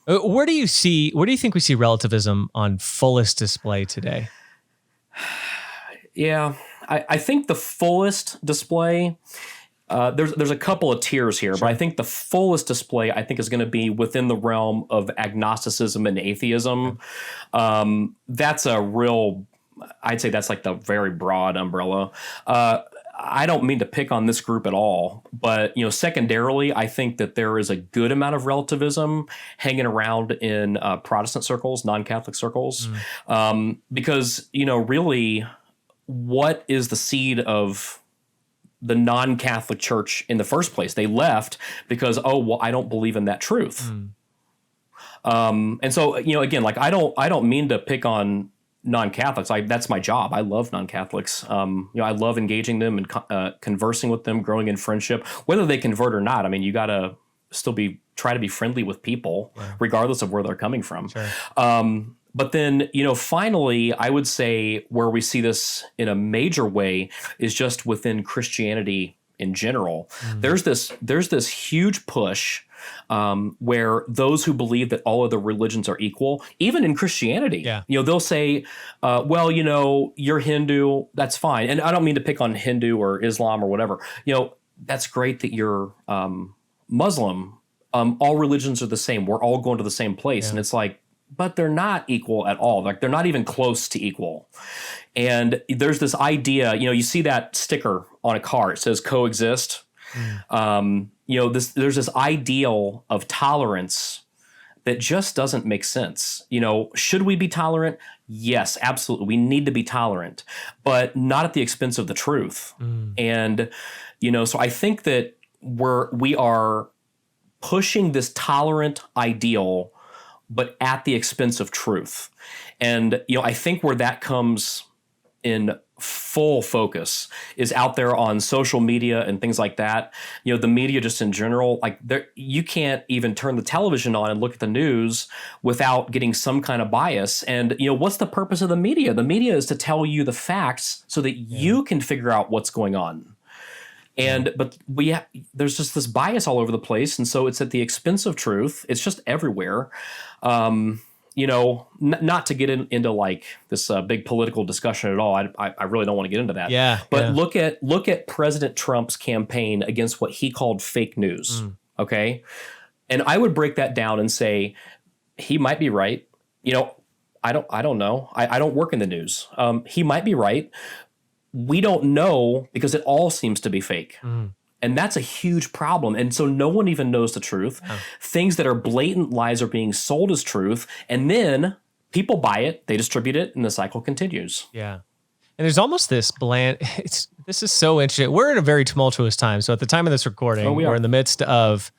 Where do you think we see relativism on fullest display today? Yeah, I think the fullest display, there's a couple of tiers here, but I think the fullest display I think is going to be within the realm of agnosticism and atheism. That's a real, I'd say that's like the very broad umbrella. I don't mean to pick on this group at all, but secondarily, I think that there is a good amount of relativism hanging around in Protestant circles, non-Catholic circles, because really, what is the seed of the non-Catholic Church in the first place? They left because, oh well, I don't believe in that truth. And so again, like I don't mean to pick on non-Catholics. That's my job. I love non-Catholics. I love engaging them and conversing with them, growing in friendship, whether they convert or not. I mean, you got to still try to be friendly with people, regardless of where they're coming from. Sure. But then, finally, I would say where we see this in a major way is just within Christianity in general. There's this huge push where those who believe that all of the religions are equal, even in Christianity, they'll say, well, you're Hindu, that's fine. And I don't mean to pick on Hindu or Islam or whatever. That's great that you're Muslim. All religions are the same. We're all going to the same place. And it's like, but they're not equal at all. Like they're not even close to equal. And there's this idea, you see that sticker on a car, it says coexist. There's this ideal of tolerance that just doesn't make sense. Should we be tolerant? Yes, absolutely. We need to be tolerant, but not at the expense of the truth. And, so I think that we are pushing this tolerant ideal, but at the expense of truth. And, I think where that comes in full focus is out there on social media and things like that. The media just in general, like you can't even turn the television on and look at the news without getting some kind of bias. And, what's the purpose of the media? The media is to tell you the facts so that you can figure out what's going on. But there's just this bias all over the place. And so it's at the expense of truth. It's just everywhere. Not to get into like this big political discussion at all. I really don't want to get into that. But look at President Trump's campaign against what he called fake news. Okay. And I would break that down and say, he might be right. I don't know. I don't work in the news. He might be right. We don't know because it all seems to be fake. And that's a huge problem. And so no one even knows the truth. Things that are blatant lies are being sold as truth. And then people buy it, they distribute it, and the cycle continues. Yeah. And there's almost this bland, this is so interesting. We're in a very tumultuous time. So at the time of this recording, we're in the midst of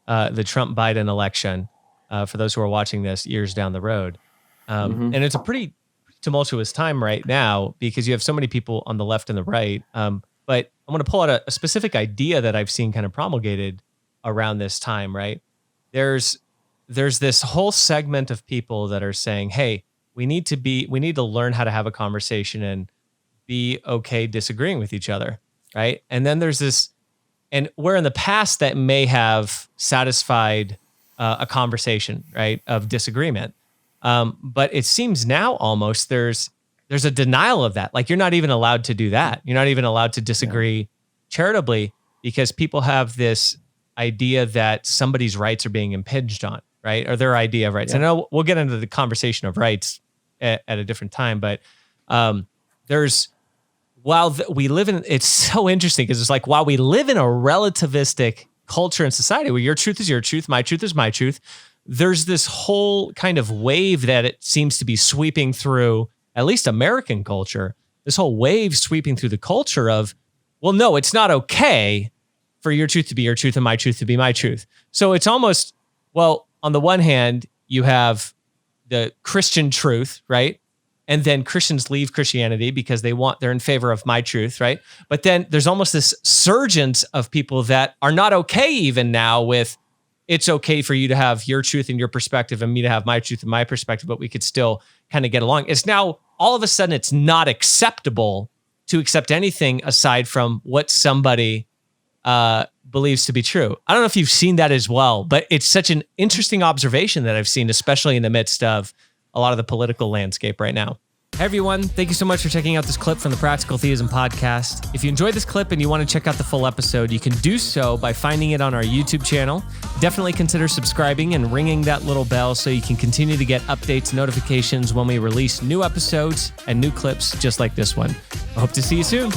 the Trump-Biden election, for those who are watching this years down the road. And it's a pretty tumultuous time right now because you have so many people on the left and the right. But I want to pull out a specific idea that I've seen kind of promulgated around this time, right? There's this whole segment of people that are saying, hey, we need to learn how to have a conversation and be okay disagreeing with each other, right? And then there's this, and where in the past that may have satisfied a conversation, right, of disagreement. But it seems now almost there's a denial of that. Like you're not even allowed to do that. You're not even allowed to disagree charitably because people have this idea that somebody's rights are being impinged on, right? Or their idea of rights. And I know we'll get into the conversation of rights at a different time, but we live in, it's so interesting because it's like, while we live in a relativistic culture and society where your truth is your truth, my truth is my truth, there's this whole kind of wave that it seems to be sweeping through at least American culture, this whole wave sweeping through the culture of, well, no, it's not okay for your truth to be your truth and my truth to be my truth. So it's almost, well, on the one hand, you have the Christian truth, right? And then Christians leave Christianity because they're in favor of my truth, right? But then there's almost this surgence of people that are not okay even now with, it's okay for you to have your truth and your perspective and me to have my truth and my perspective, but we could still kind of get along. It's now all of a sudden it's not acceptable to accept anything aside from what somebody believes to be true. I don't know if you've seen that as well, but it's such an interesting observation that I've seen, especially in the midst of a lot of the political landscape right now. Hey everyone, thank you so much for checking out this clip from the Practical Theism podcast. If you enjoyed this clip and you want to check out the full episode, you can do so by finding it on our YouTube channel. Definitely consider subscribing and ringing that little bell so you can continue to get updates, notifications when we release new episodes and new clips just like this one. I hope to see you soon.